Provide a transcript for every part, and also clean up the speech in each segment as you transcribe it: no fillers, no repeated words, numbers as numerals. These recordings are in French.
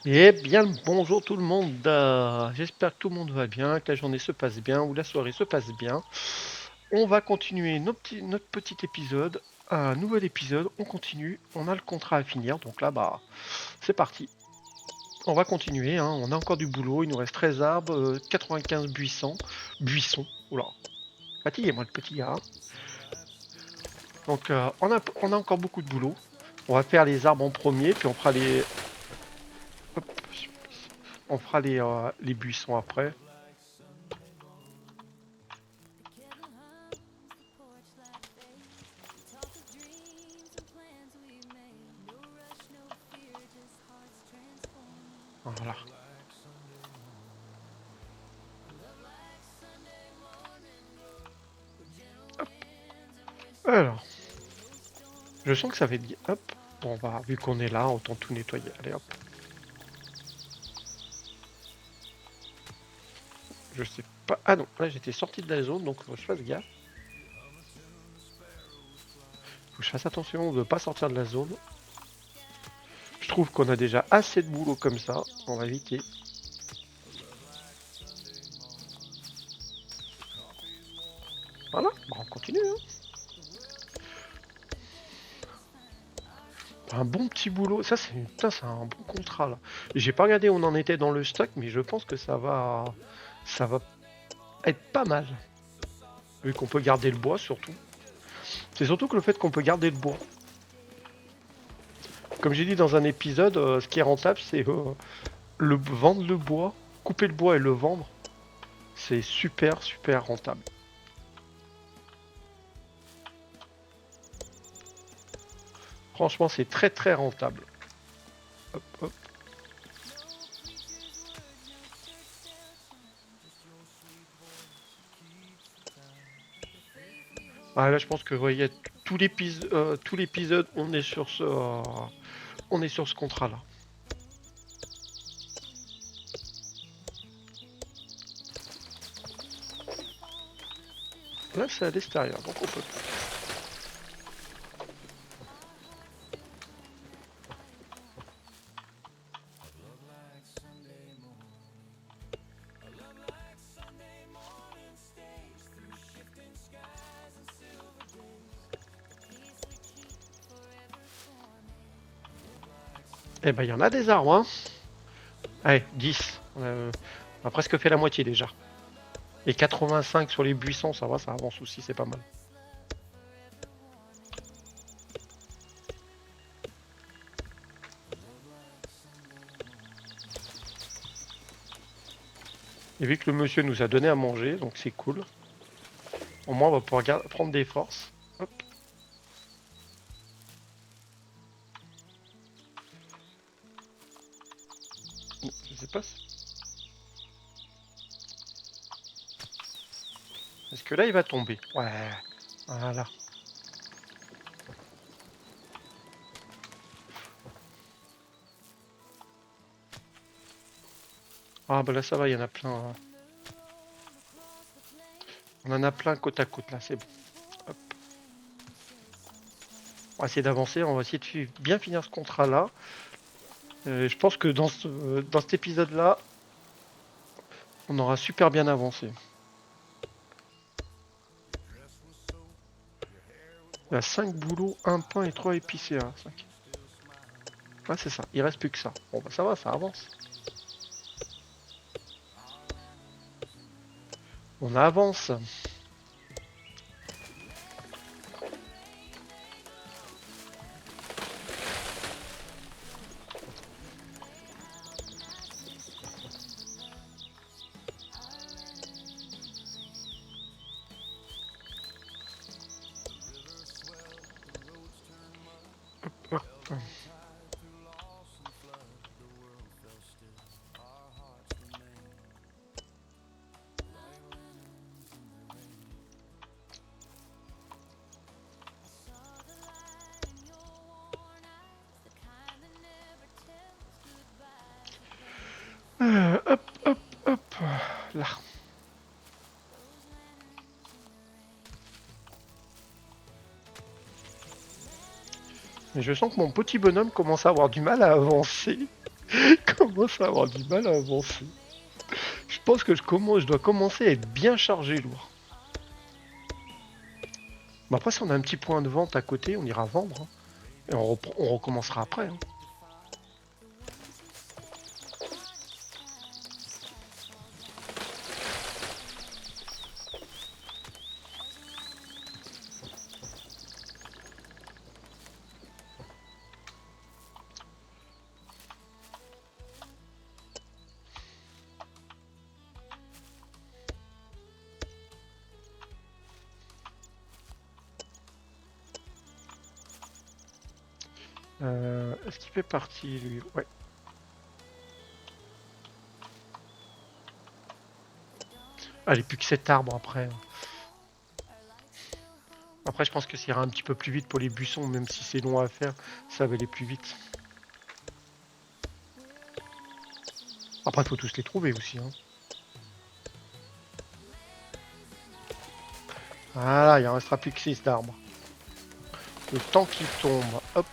Eh bien, bonjour tout le monde. J'espère que tout le monde va bien, que la journée se passe bien ou la soirée se passe bien. On va continuer notre petit épisode. Un nouvel épisode, on continue. On a le contrat à finir, donc là, c'est parti. On va continuer, hein. On a encore du boulot. Il nous reste 13 arbres, 95 buissons. Buissons, oula. Fatiguez-moi le petit gars, hein. Donc, on a encore beaucoup de boulot. On va faire les arbres en premier, puis hop, on fera les buissons après. Voilà. Hop. Alors, je sens que ça va être bien. Hop. Bon, vu qu'on est là, autant tout nettoyer. Allez, hop. Je sais pas. Ah non, là j'étais sorti de la zone, donc faut que je fasse gaffe. Faut que je fasse attention de ne pas sortir de la zone. Je trouve qu'on a déjà assez de boulot comme ça. On va éviter. Voilà, on continue, hein. Un bon petit boulot. Ça, c'est un bon contrat là. J'ai pas regardé où on en était dans le stock, mais je pense que ça va être pas mal. Vu qu'on peut garder le bois surtout. C'est surtout que le fait qu'on peut garder le bois. Comme j'ai dit dans un épisode, ce qui est rentable, c'est vendre le bois, couper le bois et le vendre. C'est super, super rentable. Franchement, c'est très, très rentable. Hop, hop. Ah, là, je pense que vous voyez, tout l'épisode, on est sur ce contrat-là. Là, c'est à l'extérieur, donc on peut. Eh ben, il y en a des arbres, hein. Allez, 10. On a presque fait la moitié déjà. Et 85 sur les buissons, ça va, ça avance aussi, c'est pas mal. Et vu que le monsieur nous a donné à manger, donc c'est cool. Au moins, on va pouvoir prendre des forces. Hop. Je sais pas si... Est-ce que là, il va tomber? Ouais. Voilà. Ah bah là, ça va, il y en a plein, hein. On en a plein côte à côte, là, c'est bon. Hop. On va essayer d'avancer, on va essayer de bien finir ce contrat-là. Je pense que dans cet épisode-là, on aura super bien avancé. Il y a 5 boulots, 1 pain et 3 épicéas. 5. Ouais, c'est ça, il reste plus que ça. Bon bah ça va, ça avance. On avance. Hop, hop. Hop, hop, hop. Là. Mais je sens que mon petit bonhomme commence à avoir du mal à avancer. commence à avoir du mal à avancer. Je pense que je dois commencer à être bien chargé lourd. Mais après, si on a un petit point de vente à côté, on ira vendre. Hein. Et on recommencera après. Hein. Est-ce qu'il fait partie, lui? Ouais. Allez, plus que cet arbre après. Après, je pense que ça ira un petit peu plus vite pour les buissons, même si c'est long à faire, ça va aller plus vite. Après, il faut tous les trouver aussi. Hein. Voilà, il en restera plus que 6 d'arbres. Le temps qu'il tombe, hop.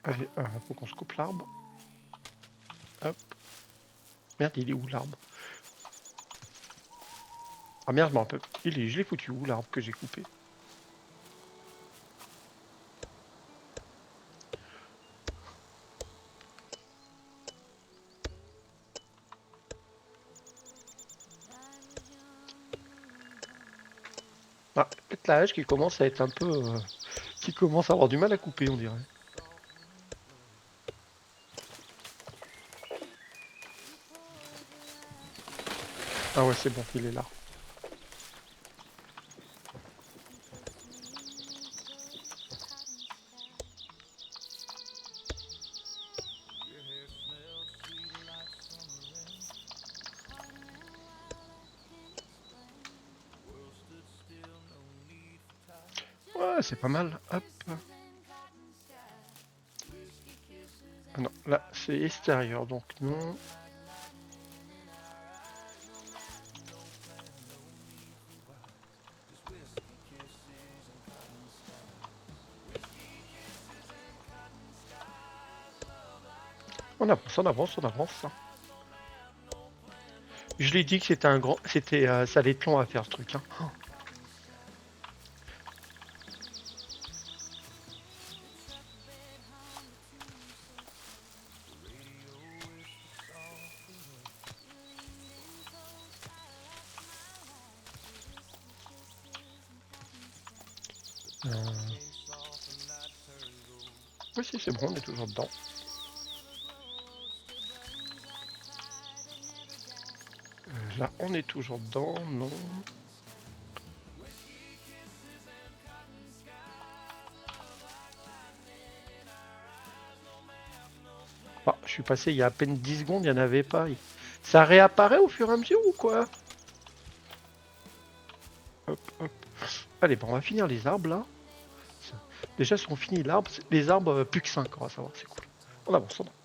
Allez, faut qu'on se coupe l'arbre. Hop. Merde, il est où l'arbre? Ah merde, je m'en rappelle. Je l'ai foutu où l'arbre que j'ai coupé? Ah, peut-être la hache qui commence à être un peu... qui commence à avoir du mal à couper, on dirait. Ah ouais, c'est bon, il est là. Ouais, c'est pas mal. Hop. Ah non, là, c'est extérieur, donc non. On avance, on avance, on avance. Je l'ai dit que c'était un grand... C'était... ça allait être long à faire, ce truc. Hein. Oui, si, c'est bon, on est toujours dedans. Là, on est toujours dedans, non. Ah, je suis passé il y a à peine 10 secondes, il n'y en avait pas. Ça réapparaît au fur et à mesure ou quoi? Hop, hop. Allez, bon, on va finir les arbres là. Déjà, si on finit l'arbre, les arbres, plus que 5, on va savoir, c'est cool. On avance, on avance.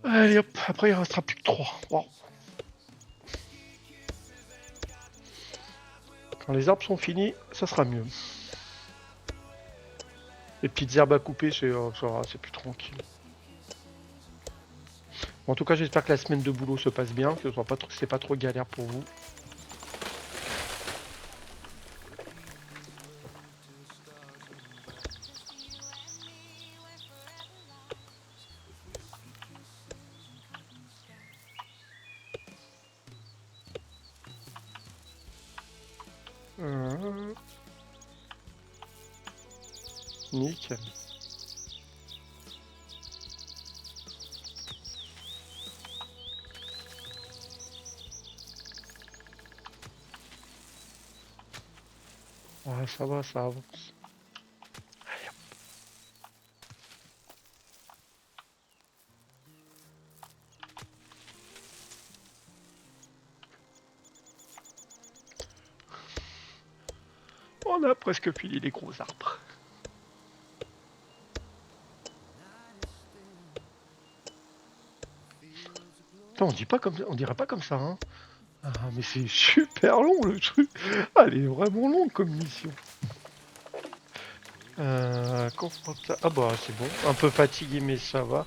Allez hop, après il ne restera plus que 3. Wow. Quand les arbres sont finis, ça sera mieux. Les petites herbes à couper, c'est plus tranquille. Bon, en tout cas, j'espère que la semaine de boulot se passe bien, que c'est pas trop galère pour vous. Euh, Nickel. Ouais, ça va, ça avance. On a presque fini les gros arbres. Putain, on dirait pas comme ça, hein. Ah, mais c'est super long le truc. Ah, elle est vraiment longue comme mission. Ah bah c'est bon. Un peu fatigué mais ça va.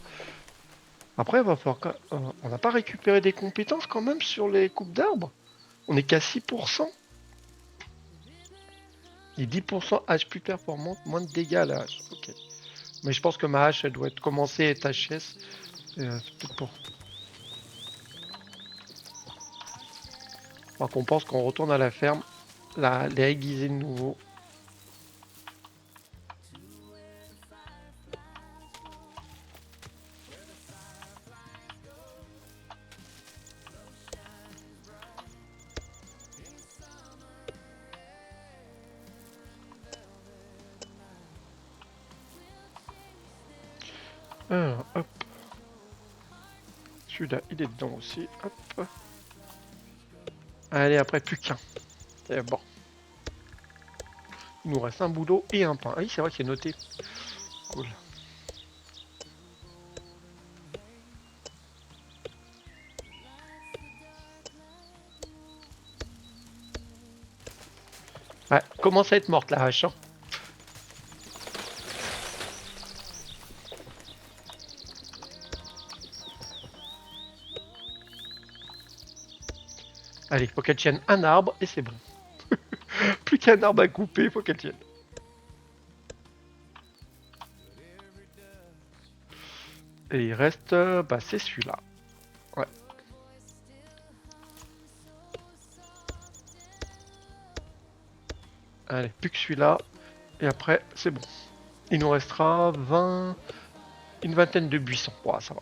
Après, il va falloir on n'a pas récupéré des compétences quand même sur les coupes d'arbres. On est qu'à 6%. Et 10% hache plus performante, moins de dégâts à la hache. Ok. Mais je pense que ma hache, elle doit être commencée à être HS. C'est peut-être pour. Alors qu'on pense qu'on retourne à la ferme, les aiguiser de nouveau. Alors, hop. Celui-là, il est dedans aussi. Hop. Allez, après, plus qu'un. C'est bon. Il nous reste un boulot et un pain. Ah oui, c'est vrai qu'il est noté. Cool. Ouais, commence à être morte la hache. Hein. Allez, faut qu'elle tienne un arbre et c'est bon. Plus qu'un arbre à couper, faut qu'elle tienne. Et il reste, bah c'est celui-là. Ouais. Allez, plus que celui-là. Et après, c'est bon. Il nous restera une vingtaine de buissons. Ouais, ça va.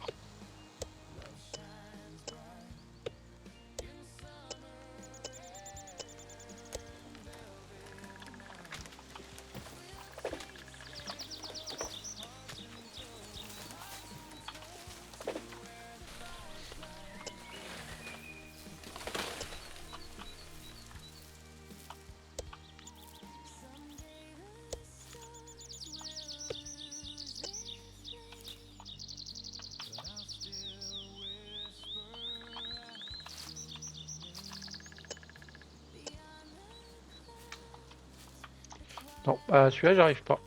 Non, bah celui-là, j'arrive pas.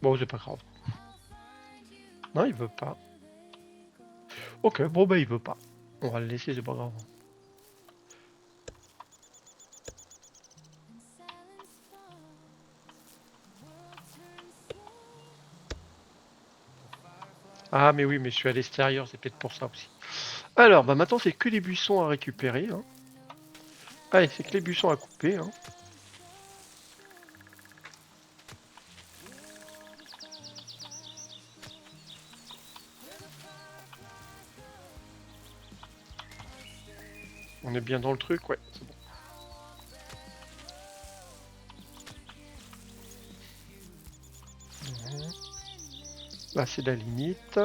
Bon, c'est pas grave. Non, il veut pas. Ok, bon, bah il veut pas. On va le laisser, c'est pas grave. Ah, mais oui, mais je suis à l'extérieur, c'est peut-être pour ça aussi. Alors, bah maintenant, c'est que les buissons à récupérer. Hein. Allez, c'est que les buissons à couper. Hein. On est bien dans le truc, ouais, c'est bon. Là, c'est la limite.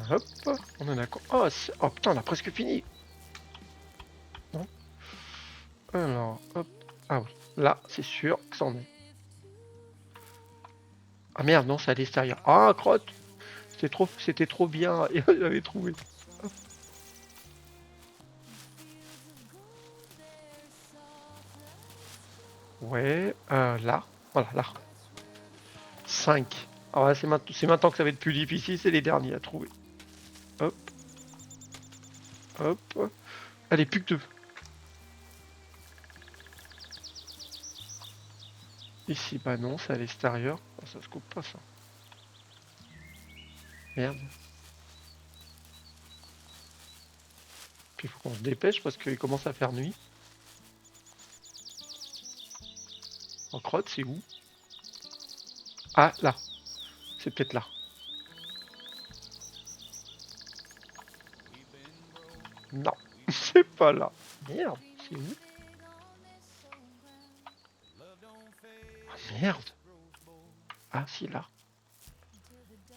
Hop, on en a quoi? Oh, oh putain, on a presque fini. Non. Alors, hop. Ah oui, là, c'est sûr que ça en est. Ah merde, non, c'est à l'extérieur. Ah, crotte. C'était trop bien. Et j'avais trouvé. Hop. Ouais, là. Voilà, là. 5. Ah ouais, c'est maintenant que ça va être plus difficile, c'est les derniers à trouver. Hop, hop. Allez, plus que deux. Ici, bah non, c'est à l'extérieur. Ah, ça se coupe pas, ça. Merde. Puis il faut qu'on se dépêche parce qu'il commence à faire nuit. En crotte, c'est où? Ah, là. C'est peut-être là. Non, c'est pas là. Merde, c'est où? Ah, merde. Ah, si, là.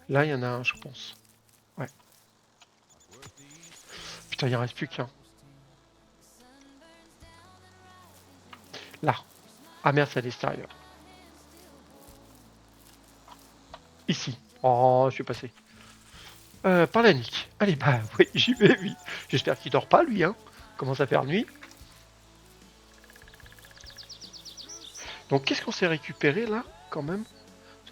Là, il y en a un, je pense. Ouais. Putain, il en reste plus qu'un. Là. Ah merde, c'est à l'extérieur. Ici. Oh, je suis passé. Par la nique. Allez, bah, oui, j'y vais vite. J'espère qu'il dort pas, lui, hein. Commence à faire nuit. Donc, qu'est-ce qu'on s'est récupéré, là, quand même?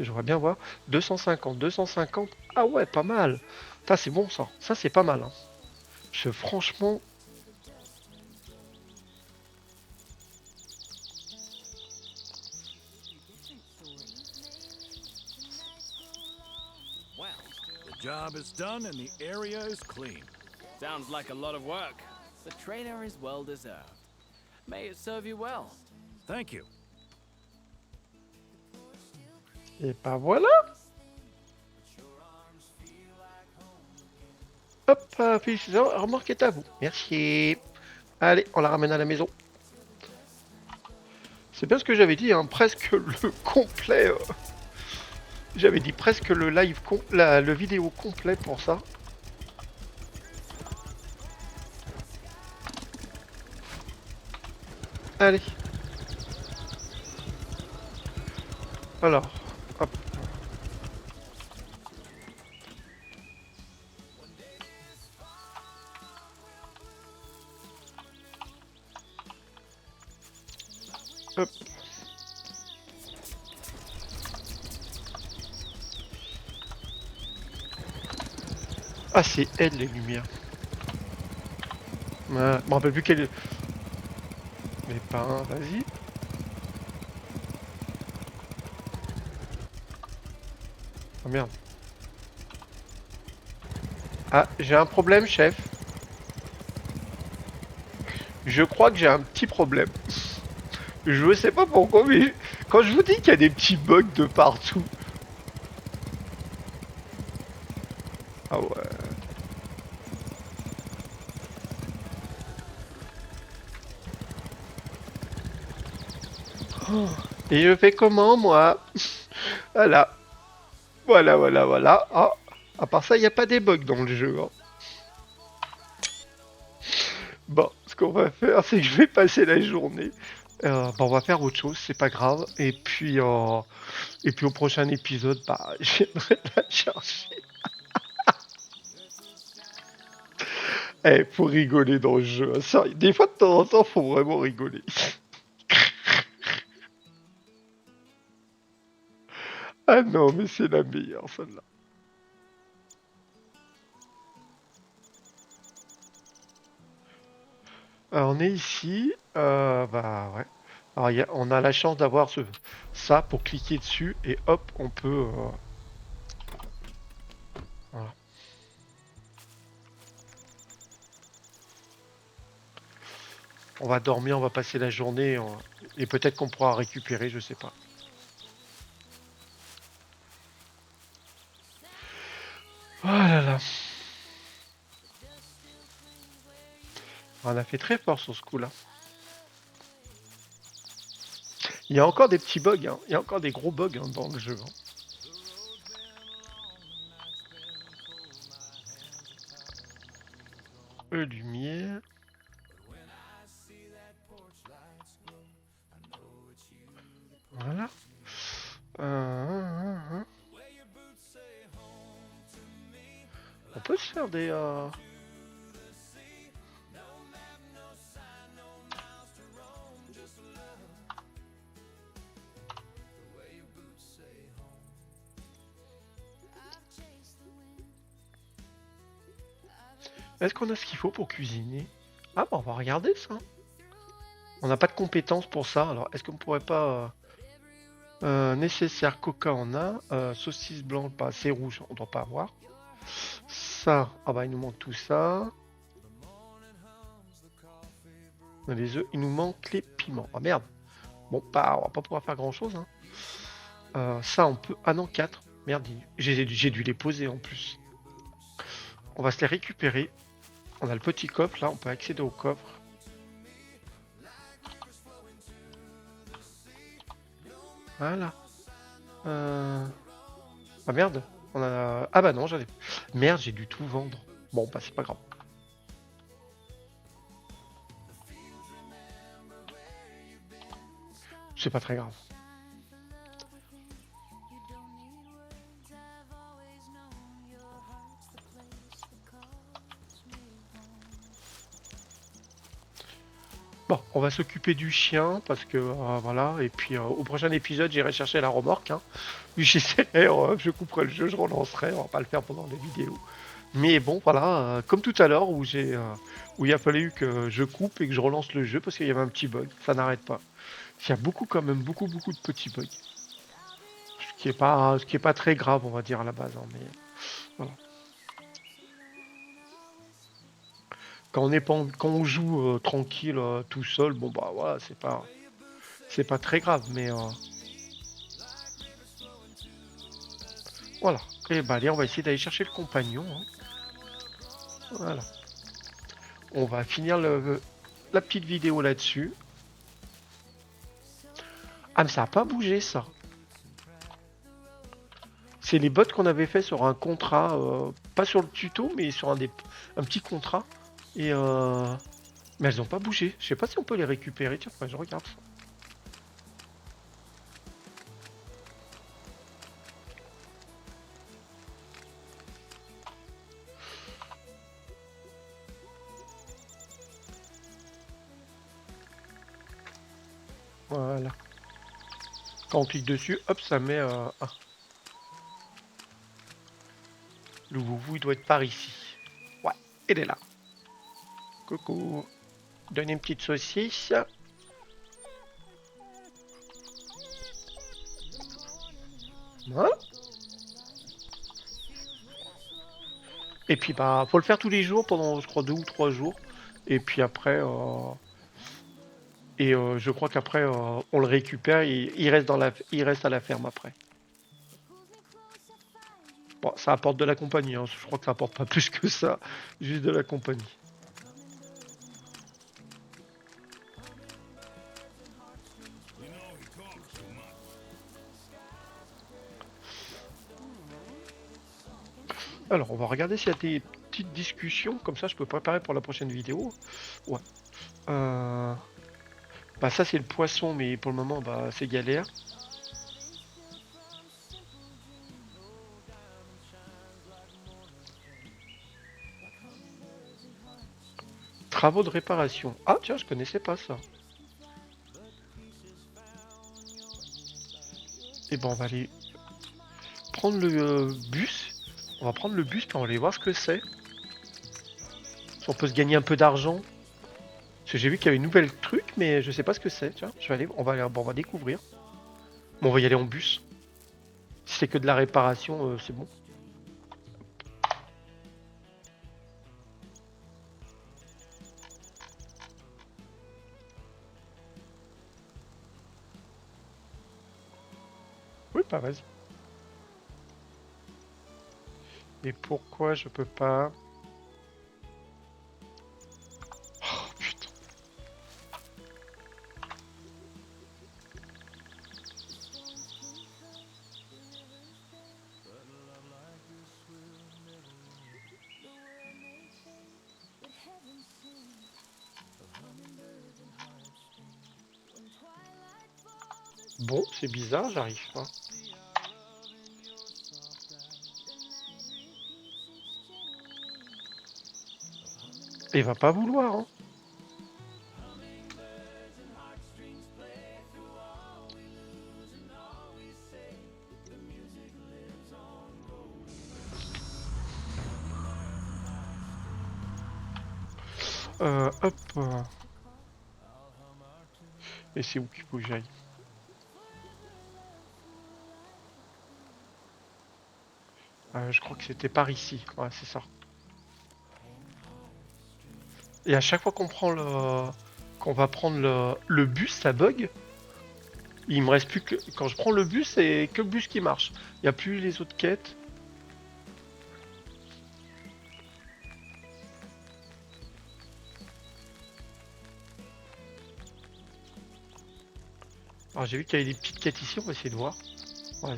J'aimerais bien voir. 250, 250. Ah ouais, pas mal. Ça, c'est bon, ça. Ça, c'est pas mal, hein. Franchement... Job is done and the area is clean. Sounds like a lot of work. The trainer is well deserved. May it serve you well. Thank you. Et bah voilà. Hop, félicitations, remorque est à vous. Merci. Allez, on la ramène à la maison. C'est bien ce que j'avais dit, hein, presque le complet. J'avais dit presque le live, le vidéo complet pour ça. Allez. Alors, hop. Hop. Ah, c'est elle les lumières. Je me rappelle plus quelle. Mais pas, vas-y. Oh merde. Ah, j'ai un problème, chef. Je crois que j'ai un petit problème. Je sais pas pourquoi, mais quand je vous dis qu'il y a des petits bugs de partout. Ah ouais. Oh. Et je fais comment, moi? Voilà. Voilà, voilà, voilà. Ah, à part ça, il n'y a pas des bugs dans le jeu. Hein. Bon, ce qu'on va faire, c'est que je vais passer la journée. Bon, on va faire autre chose, c'est pas grave. Et puis au prochain épisode, bah, je viendrai la chercher. Eh, faut rigoler dans le jeu. Ça, des fois, de temps en temps, faut vraiment rigoler. Ah non, mais c'est la meilleure, celle-là. Alors, on est ici. Bah ouais. Alors, on a la chance d'avoir ça pour cliquer dessus et hop, on peut. Voilà. On va dormir, on va passer la journée et peut-être qu'on pourra récupérer, je sais pas. Oh là là. On a fait très fort sur ce coup-là. Il y a encore des petits bugs, hein. Il y a encore des gros bugs hein, dans le jeu. Hein. Lumière. Voilà. On peut se faire des... Est-ce qu'on a ce qu'il faut pour cuisiner? Ah bah on va regarder ça. On n'a pas de compétences pour ça, alors est-ce qu'on pourrait pas... nécessaire, coca on a, saucisse blanche, pas assez rouge, on doit pas avoir. Ça, ah bah il nous manque tout ça. On a les œufs, il nous manque les piments. Ah merde. Bon, bah, on va pas pouvoir faire grand chose. Hein. Ça, on peut. Ah non, 4. Merde, j'ai dû les poser en plus. On va se les récupérer. On a le petit coffre là, on peut accéder au coffre. Voilà. Ah merde. On a. Ah bah non, j'avais. Merde, j'ai dû tout vendre. Bon, bah c'est pas grave. C'est pas très grave. Bon, on va s'occuper du chien parce que voilà. Et puis au prochain épisode, j'irai chercher la remorque. Hein. J'essaierai, je couperai le jeu, je relancerai. On va pas le faire pendant les vidéos. Mais bon, voilà, comme tout à l'heure où il a fallu que je coupe et que je relance le jeu parce qu'il y avait un petit bug. Ça n'arrête pas. Il y a beaucoup quand même, beaucoup de petits bugs. Ce qui est pas très grave, on va dire à la base. Hein, mais voilà. Quand on joue tranquille, tout seul, bon bah voilà, c'est pas très grave. Mais voilà. Et bah allez, on va essayer d'aller chercher le compagnon. Hein. Voilà. On va finir la petite vidéo là-dessus. Ah mais ça a pas bougé ça. C'est les bots qu'on avait fait sur un contrat, pas sur le tuto, mais sur un petit contrat. Et mais elles ont pas bougé. Je sais pas si on peut les récupérer. Tiens, je regarde ça. Voilà. Quand on clique dessus, hop, ça met. Ah. Le vous, il doit être par ici. Ouais, il est là. Coucou. Donne une petite saucisse. Voilà. Et puis bah, faut le faire tous les jours pendant, je crois, 2 ou 3 jours. Et puis après, je crois qu'après, on le récupère et il reste à la ferme après. Bon, ça apporte de la compagnie, hein. Je crois que ça apporte pas plus que ça, juste de la compagnie. Alors, on va regarder s'il y a des petites discussions, comme ça je peux préparer pour la prochaine vidéo. Ouais. Bah ça c'est le poisson, mais pour le moment, bah c'est galère. Travaux de réparation. Ah tiens, je connaissais pas ça. Et ben on va aller prendre le bus. On va prendre le bus puis on va aller voir ce que c'est. Si on peut se gagner un peu d'argent. Parce que j'ai vu qu'il y avait une nouvelle truc, mais je sais pas ce que c'est. Tiens, je vais aller, on va découvrir. Bon, on va y aller en bus. Si c'est que de la réparation, c'est bon. Oui, bah vas-y. Et pourquoi je peux pas? Oh putain. Bon, c'est bizarre, j'arrive pas. Il va pas vouloir, hein. Hop. Et c'est où qu'il faut que j'aille? Je crois que c'était par ici. Ouais, c'est ça. Et à chaque fois Quand on va prendre le bus, ça bug. Il me reste plus que... Quand je prends le bus, c'est que le bus qui marche. Il n'y a plus les autres quêtes. Alors j'ai vu qu'il y avait des petites quêtes ici, on va essayer de voir. Ouais.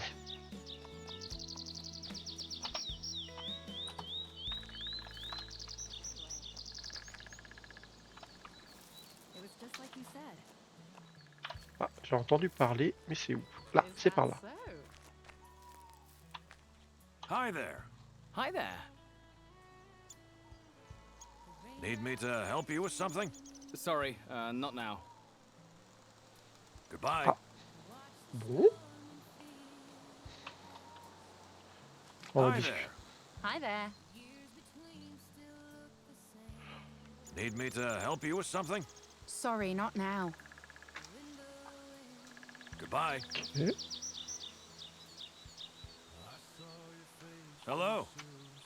It was just like you said. Ah, j'ai entendu parler, mais c'est où? Là, Is c'est that par là. so? Hi there. Hi there. Need me to help you with something? Sorry, not now. Goodbye. Ah. Bon. On va Hi discuter. there. Hi there. Need me to help you with something? Sorry, not now. Goodbye. Ok. Hello.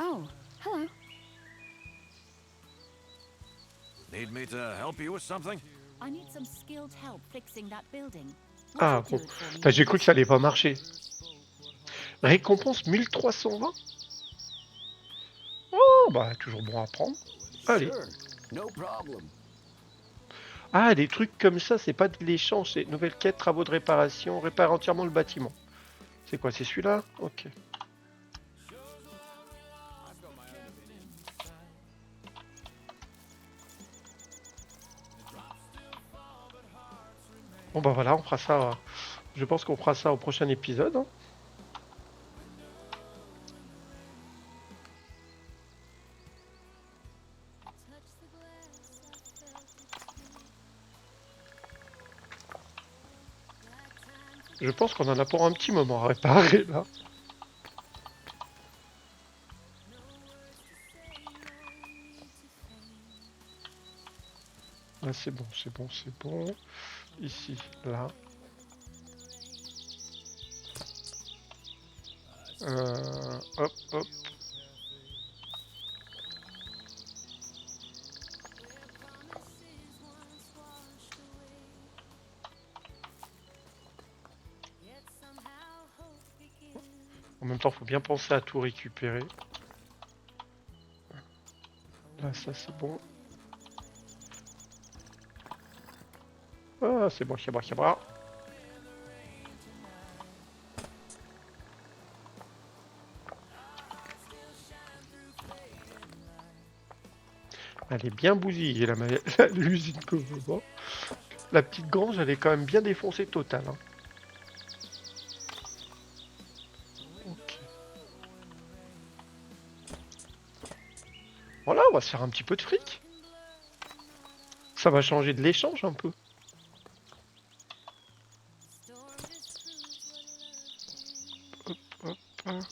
Oh, hello. Need me to help you with something? I need some skilled help fixing that building. Would Ah you do bon. it for me, Putain, j'ai cru please? que ça allait pas marcher. Récompense 1320. Oh, bah toujours bon à prendre. Allez. Sure, no problem. Ah, des trucs comme ça, c'est pas de l'échange, c'est nouvelle quête, travaux de réparation, répare entièrement le bâtiment. C'est quoi, c'est celui-là? Ok. Bon bah voilà, on fera ça. Je pense qu'on fera ça au prochain épisode. Hein. Je pense qu'on en a pour un petit moment à réparer là. Là c'est bon, c'est bon, c'est bon. Ici, là. Hop, hop. En même temps, faut bien penser à tout récupérer. Là, ça c'est bon. Ah, c'est bon, c'est bon, c'est bon. Elle est bien bousillée, l'usine que je vois. La petite grange, elle est quand même bien défoncée totale. Hein. Ok. Voilà, on va se faire un petit peu de fric. Ça va changer de l'échange un peu. Hop, hop, hop.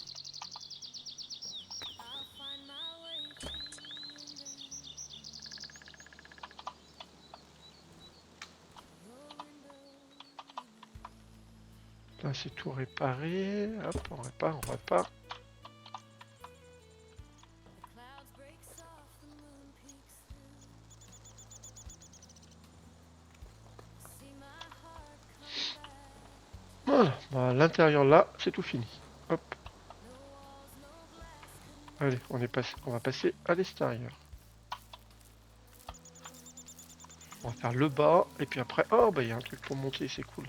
Là, c'est tout réparé. Hop, on répare, on répare. Voilà, bah, l'intérieur là, c'est tout fini. Hop. Allez, on va passer à l'extérieur. On va faire le bas, et puis après... Oh, bah il y a un truc pour monter, c'est cool.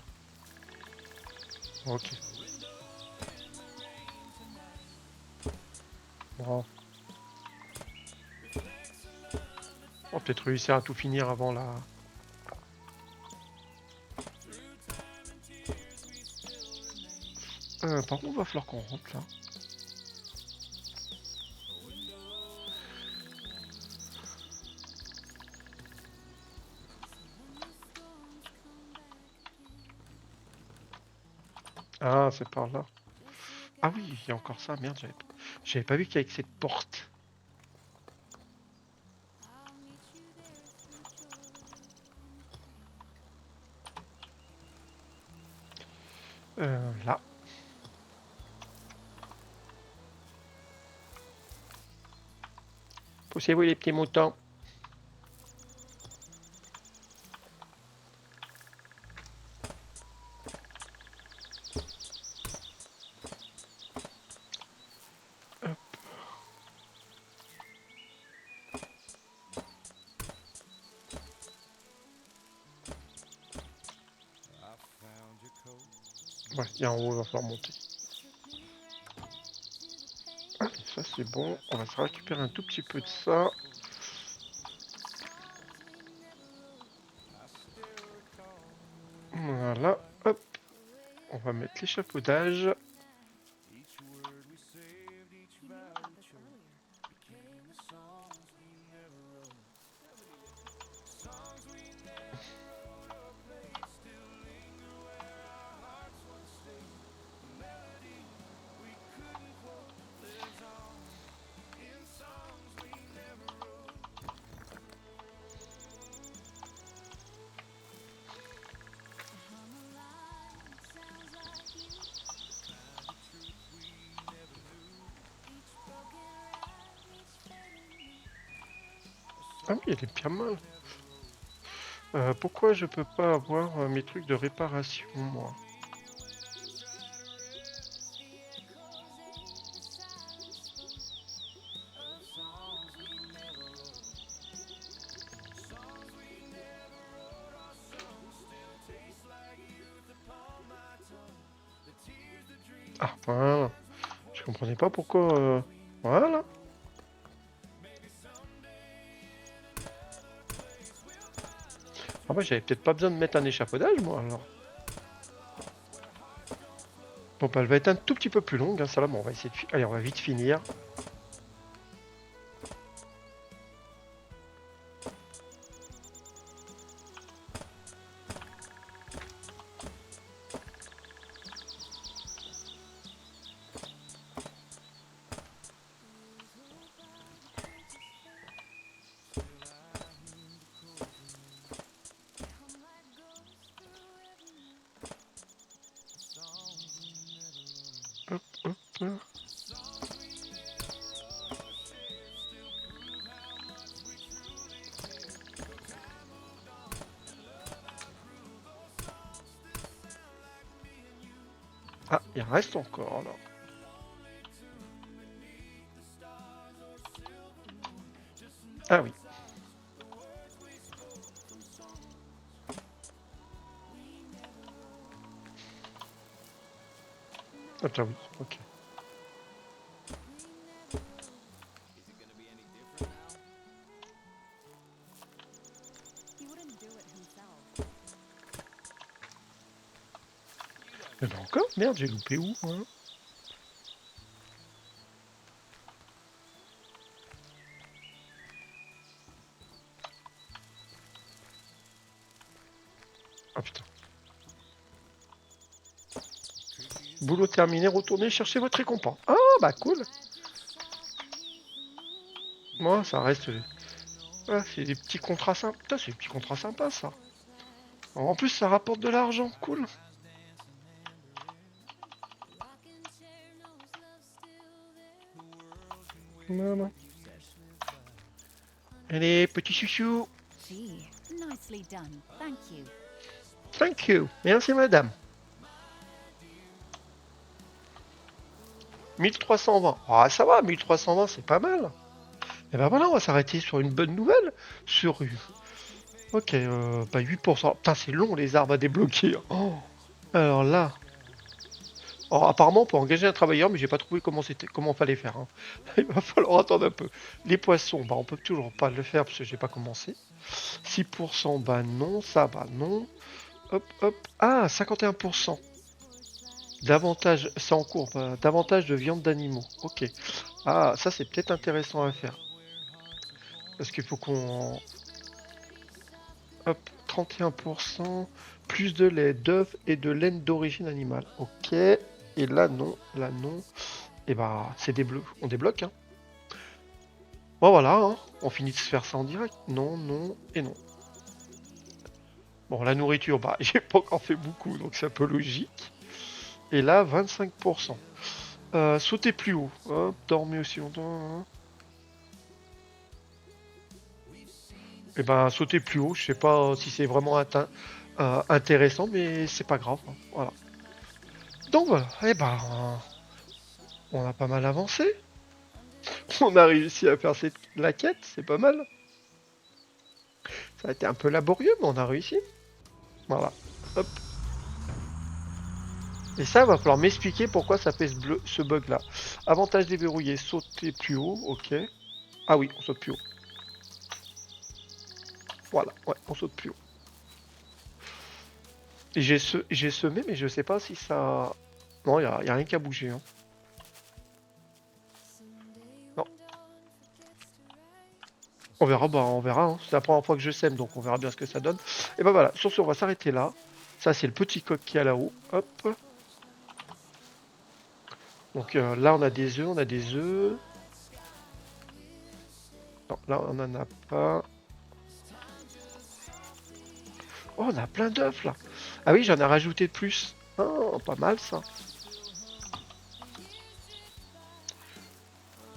Ok. Bon. On va peut-être réussir à tout finir avant la... par contre, il va falloir qu'on rentre là. Ah, c'est par là. Ah oui, il y a encore ça. Merde, j'avais pas vu qu'avec cette porte. Là. Poussez-vous les petits moutons. Ouais, il y a en haut, il va falloir monter. Allez, ça c'est bon. On va se récupérer un tout petit peu de ça. Voilà, hop. On va mettre l'échafaudage. Ah oui, elle est bien mal. Pourquoi je peux pas avoir mes trucs de réparation, moi? Ah, voilà. Je comprenais pas pourquoi... Voilà. Ah bah j'avais peut-être pas besoin de mettre un échafaudage, moi, alors. Bon, bah elle va être un tout petit peu plus longue, hein, ça là, bon, on va essayer de... Allez, on va vite finir. Hop, hop, hop. Ah, il reste encore, là. Ah oui. Ah oui, ok. He wouldn't do it himself. Il y en a encore? Merde, j'ai loupé où, hein? Ah putain. Boulot terminé, retournez chercher votre récompense. Ah bah cool. Moi, ça reste... Ah, c'est des petits contrats sympas. Putain, c'est des petits contrats sympas, ça. En plus, ça rapporte de l'argent, cool. Voilà. Allez, petit chouchou. Gee, nicely done. Thank you. Thank you. Merci, madame. 1320. Ah, ça va, 1320, c'est pas mal. Et ben voilà, on va s'arrêter sur une bonne nouvelle. Sur une... Ok, bah 8%. Putain, c'est long, les arbres à débloquer. Oh. Alors là... Alors, apparemment, on peut engager un travailleur, mais j'ai pas trouvé comment fallait faire. Hein. Il va falloir attendre un peu. Les poissons, bah on peut toujours pas le faire parce que j'ai pas commencé. 6%, bah non. Ça, bah non. Hop, hop. Ah, 51%. Davantage, c'est en cours. Bah, davantage de viande d'animaux. Ok. Ah, ça c'est peut-être intéressant à faire. Parce qu'il faut qu'on... Hop, 31%. Plus de lait, d'œufs et de laine d'origine animale. Ok. Et là, non. Là, non. Et bah, c'est des bleus. On débloque, hein. Bon, voilà, hein. On finit de se faire ça en direct. Non, non et non. Bon, la nourriture, bah, j'ai pas encore fait beaucoup, donc c'est un peu logique. Et là, 25%. Sautez plus haut. Hop, dormez aussi longtemps. Hein. Et ben, sauter plus haut. Je sais pas si c'est vraiment intéressant, mais c'est pas grave. Hein. Voilà. Donc voilà. Et ben, on a pas mal avancé. On a réussi à faire la quête, c'est pas mal. Ça a été un peu laborieux, mais on a réussi. Voilà. Hop. Et ça, va falloir m'expliquer pourquoi ça fait ce bug là. Avantage déverrouillé, sauter plus haut, ok. Ah oui, on saute plus haut. Voilà, ouais, on saute plus haut. Et j'ai semé, mais je sais pas si ça... Non, y a rien qui a bougé. Hein. Non. On verra, bah on verra. Hein. C'est la première fois que je sème, donc on verra bien ce que ça donne. Et ben voilà, sur ce, on va s'arrêter là. Ça, c'est le petit coq qui est là-haut. Hop. Donc là, on a des œufs, on a des œufs. Non, là, on en a pas. Oh, on a plein d'œufs là. Ah oui, j'en ai rajouté de plus. Oh, pas mal ça.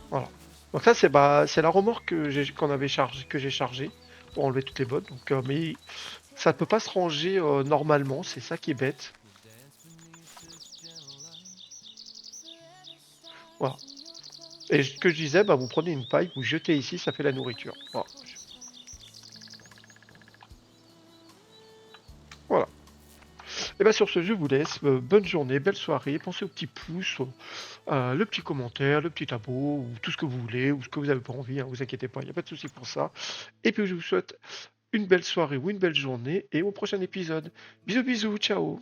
Voilà. Donc ça, c'est la remorque qu'on avait chargé, que j'ai chargée pour enlever toutes les bottes. Donc, mais ça ne peut pas se ranger normalement, c'est ça qui est bête. Voilà. Et ce que je disais, bah, vous prenez une paille, vous jetez ici, ça fait la nourriture. Voilà. Voilà. Et bah sur ce, je vous laisse. Bonne journée, belle soirée. Pensez au petit pouce, le petit commentaire, le petit abo, ou tout ce que vous voulez, ou ce que vous avez pas envie. Hein, vous inquiétez pas, il n'y a pas de souci pour ça. Et puis je vous souhaite une belle soirée ou une belle journée et au prochain épisode. Bisous bisous, ciao.